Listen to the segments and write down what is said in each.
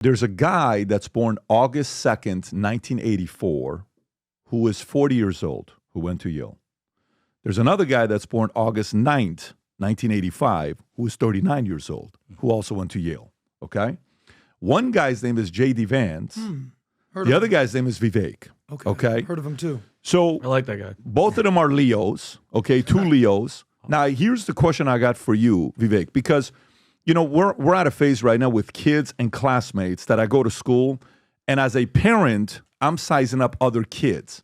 There's a guy that's born August 2nd, 1984, who is 40 years old, who went to Yale. There's another guy that's born August 9th, 1985, who is 39 years old, who also went to Yale, okay? One guy's name is JD Vance. The other guy's name is Vivek, okay? Heard of him too. So I like that guy. both of them are Leos, okay? Two Leos. Now, here's the question I got for you, Vivek, because you know, we're at a phase right now with kids and classmates that I go to school, and as a parent, I'm sizing up other kids.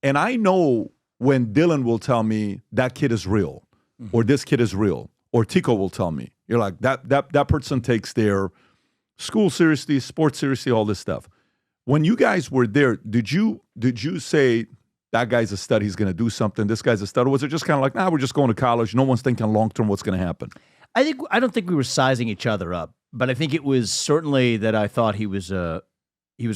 And I know when Dylan will tell me that kid is real, or this kid is real, or Tico will tell me, you're like, that person takes their school seriously, sports seriously, all this stuff. When you guys were there, did you say, that guy's a stud, he's going to do something, this guy's a stud, or was it just kind of like, nah, we're just going to college, no one's thinking long-term what's going to happen? I don't think we were sizing each other up, but I think it was certainly that I thought he was a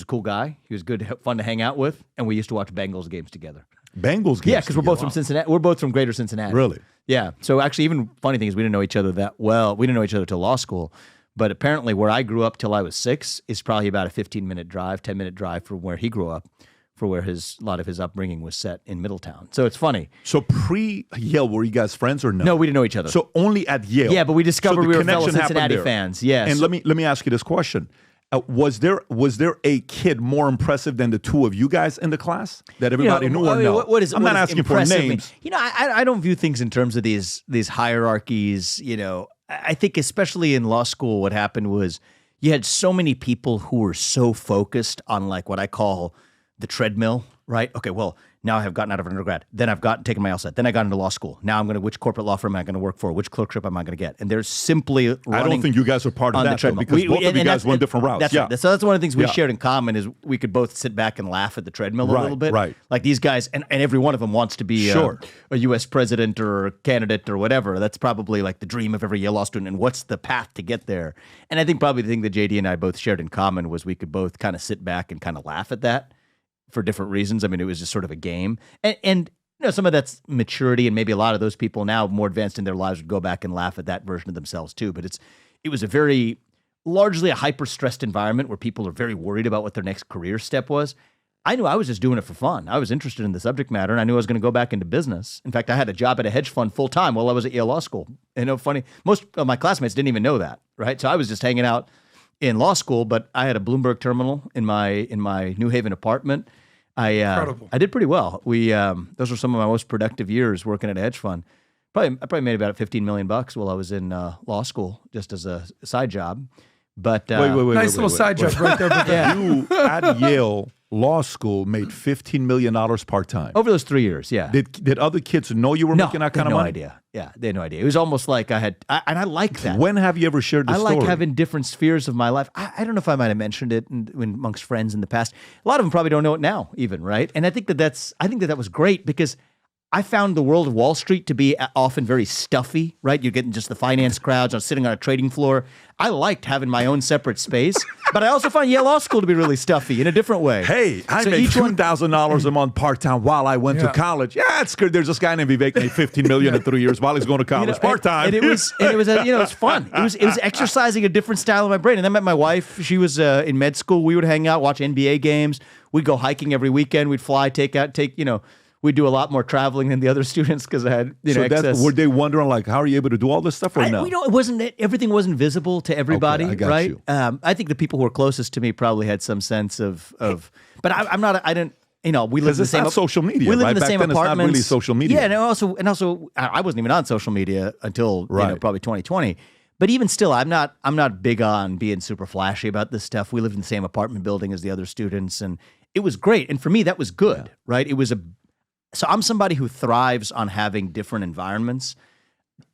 cool guy. He was good, fun to hang out with, and we used to watch Bengals games together. Bengals games? Yeah, because we're both from Cincinnati. We're both from Greater Cincinnati. Really? Yeah. So actually, even funny thing is, we didn't know each other that well. We didn't know each other till law school, but apparently, where I grew up till I was 6 is probably about a 15-minute drive, 10-minute drive from where he grew up, for where a lot of his upbringing was set in Middletown. So it's funny. So pre-Yale, were you guys friends or no? No, we didn't know each other. So only at Yale. Yeah, but we discovered So we the were fellow connection happened Cincinnati there. fans. Yes. And let me ask you this question: was there a kid more impressive than the two of you guys in the class that everybody knew or no? I'm not asking for names. You know, I don't view things in terms of these hierarchies. You know, I think especially in law school, what happened was you had so many people who were so focused on like what I call the treadmill. Right? Okay, well, now I have gotten out of undergrad. Then I've taken my LSAT. Then I got into law school. Now I'm going to, which corporate law firm am I going to work for? Which clerkship am I going to get? And there's simply running I don't think you guys are part of that, though, because both of you guys went different routes. That's right. So that's one of the things we shared in common is we could both sit back and laugh at the treadmill a little bit. Right. Like these guys, and every one of them wants to be a U.S. president or a candidate or whatever. That's probably like the dream of every Yale Law student. And what's the path to get there? And I think probably the thing that JD and I both shared in common was we could both kind of sit back and kind of laugh at that. For different reasons. I mean, it was just sort of a game. And you know, some of that's maturity, and maybe a lot of those people now more advanced in their lives would go back and laugh at that version of themselves too. But it was a very, largely a hyper-stressed environment where people are very worried about what their next career step was. I knew I was just doing it for fun. I was interested in the subject matter, and I knew I was going to go back into business. In fact, I had a job at a hedge fund full-time while I was at Yale Law School. And you know, funny, most of my classmates didn't even know that, right? So I was just hanging out in law school, but I had a Bloomberg terminal in my New Haven apartment. I did pretty well. Those were some of my most productive years working at a hedge fund. I probably made about $15 million while I was in law school, just as a side job. But wait, nice little side job right there. Yeah. You at Yale Law School made $15 million part-time. Over those 3 years, yeah. Did other kids know you were making that kind of money? No idea. Yeah, they had no idea. It was almost like and I like that. When have you ever shared this story? I like having different spheres of my life. I don't know if I might have mentioned it amongst friends in the past. A lot of them probably don't know it now, even, right? And I think that was great because I found the world of Wall Street to be often very stuffy, right? You're getting just the finance crowds. I was sitting on a trading floor. I liked having my own separate space, but I also found Yale Law School to be really stuffy in a different way. Hey, I made $2,000 a month part-time while I went to college. Yeah, it's good. There's this guy named Vivek made $15 million in 3 years while he's going to college part-time. And it was it was fun. It was exercising a different style in my brain. And then I met my wife. She was in med school. We would hang out, watch NBA games. We'd go hiking every weekend. We'd fly, we'd do a lot more traveling than the other students because I had excess. Were they wondering like, how are you able to do all this stuff or no? Everything wasn't visible to everybody, okay, I got right? you. I think the people who were closest to me probably had some sense of but I'm not. I didn't. You know, we live in the same. Not social media. We live in the Back same then apartments. It's not really social media. Yeah, and also, I wasn't even on social media until probably 2020. But even still, I'm not big on being super flashy about this stuff. We lived in the same apartment building as the other students, and it was great. And for me, that was good, right? So I'm somebody who thrives on having different environments.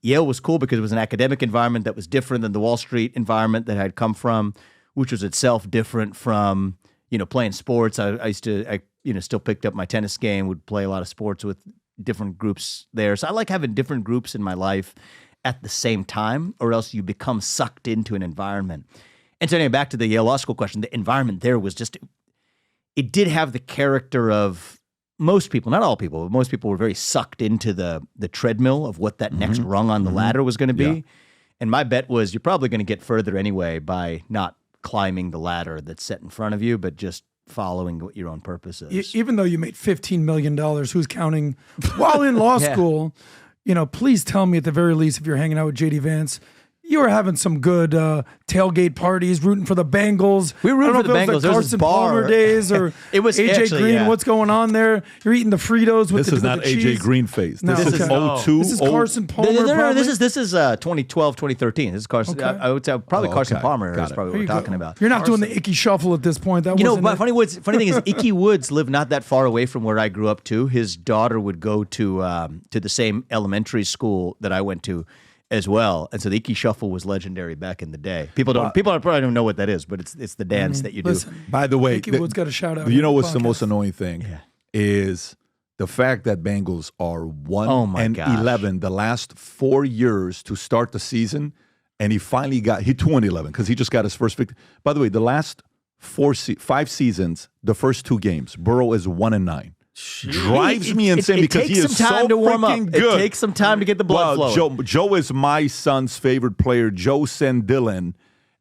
Yale was cool because it was an academic environment that was different than the Wall Street environment that I'd come from, which was itself different from, playing sports. I still picked up my tennis game, would play a lot of sports with different groups there. So I like having different groups in my life at the same time, or else you become sucked into an environment. And so anyway, back to the Yale Law School question, the environment there was it did have the character of most people, not all people, but most people were very sucked into the treadmill of what that next rung on the ladder was going to be. Yeah. And my bet was you're probably going to get further anyway by not climbing the ladder that's set in front of you, but just following what your own purpose is. Even though you made $15 million, who's counting, while in law school, please tell me at the very least, if you're hanging out with JD Vance, you were having some good tailgate parties, rooting for the Bengals. We were rooting for the Bengals. There was Carson Palmer days, or it was AJ actually, Green. yeah. What's going on there? You're eating the Fritos with this is not the cheese. AJ Green face. No, This is 02. This is Carson Palmer. No. This is 2012, 2013. This is Carson. Okay. I would say probably Carson okay. Palmer Got is it. probably what we're talking about. You're not doing the Icky Shuffle at this point. That wasn't But it. funny thing is, Icky Woods lived not that far away from where I grew up too. His daughter would go to the same elementary school that I went to as well, and so the Icky Shuffle was legendary back in the day. People probably don't know what that is, but it's the dance that you do. Listen, By the way, Icky Woods got a shout out. You know what's podcast. the most annoying thing is the fact that Bengals are 1-11 the last 4 years to start the season, and he 2-11 because he just got his first victory. By the way, the last 5 seasons, the first 2 games, Burrow is 1-9. Drives me insane because he is so freaking good. It takes some time to get the blood flowing. Joe is my son's favorite player. Joe sent Dylan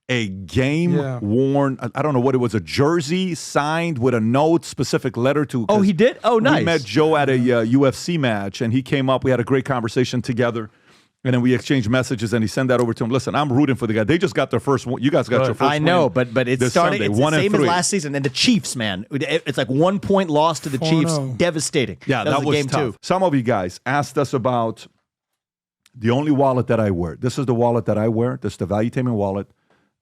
a game-worn, I don't know what it was, a jersey signed with a note, specific letter to. Oh, he did? Oh, nice. We met Joe at a UFC match, and he came up. We had a great conversation together. And then we exchanged messages, and he sent that over to him. Listen, I'm rooting for the guy. They just got their first one. You guys got your first I know, win but it's starting. Sunday, It's the same as 1-3. last season. And the Chiefs, man, it's like 1 point loss to the Chiefs. 4-0. Devastating. Yeah, that was game tough. 2. Some of you guys asked us about the only wallet that I wear. This is the wallet that I wear. This is the Valuetainment wallet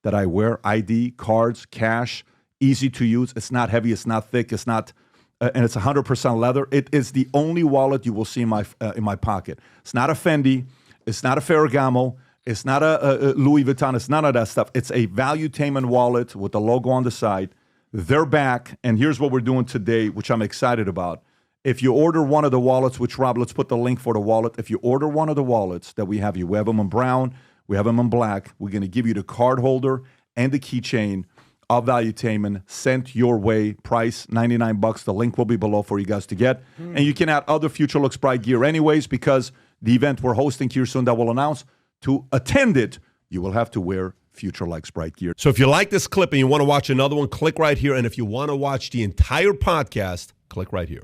that I wear. ID, cards, cash, easy to use. It's not heavy. It's not thick. It's not, and it's 100% leather. It is the only wallet you will see in my pocket. It's not a Fendi. It's not a Ferragamo. It's not a Louis Vuitton. It's none of that stuff. It's a Valuetainment wallet with the logo on the side. They're back, and here's what we're doing today, which I'm excited about. If you order one of the wallets, which Rob, let's put the link for the wallet. If you order one of the wallets that we have have them in brown, we have them in black. We're going to give you the card holder and the keychain of Valuetainment sent your way. Price $99. The link will be below for you guys to get. And you can add other Future Looks Bright gear anyways, because the event we're hosting here soon that we'll announce, to attend it, you will have to wear Future Likes Bright gear. So if you like this clip and you want to watch another one, click right here. And if you want to watch the entire podcast, click right here.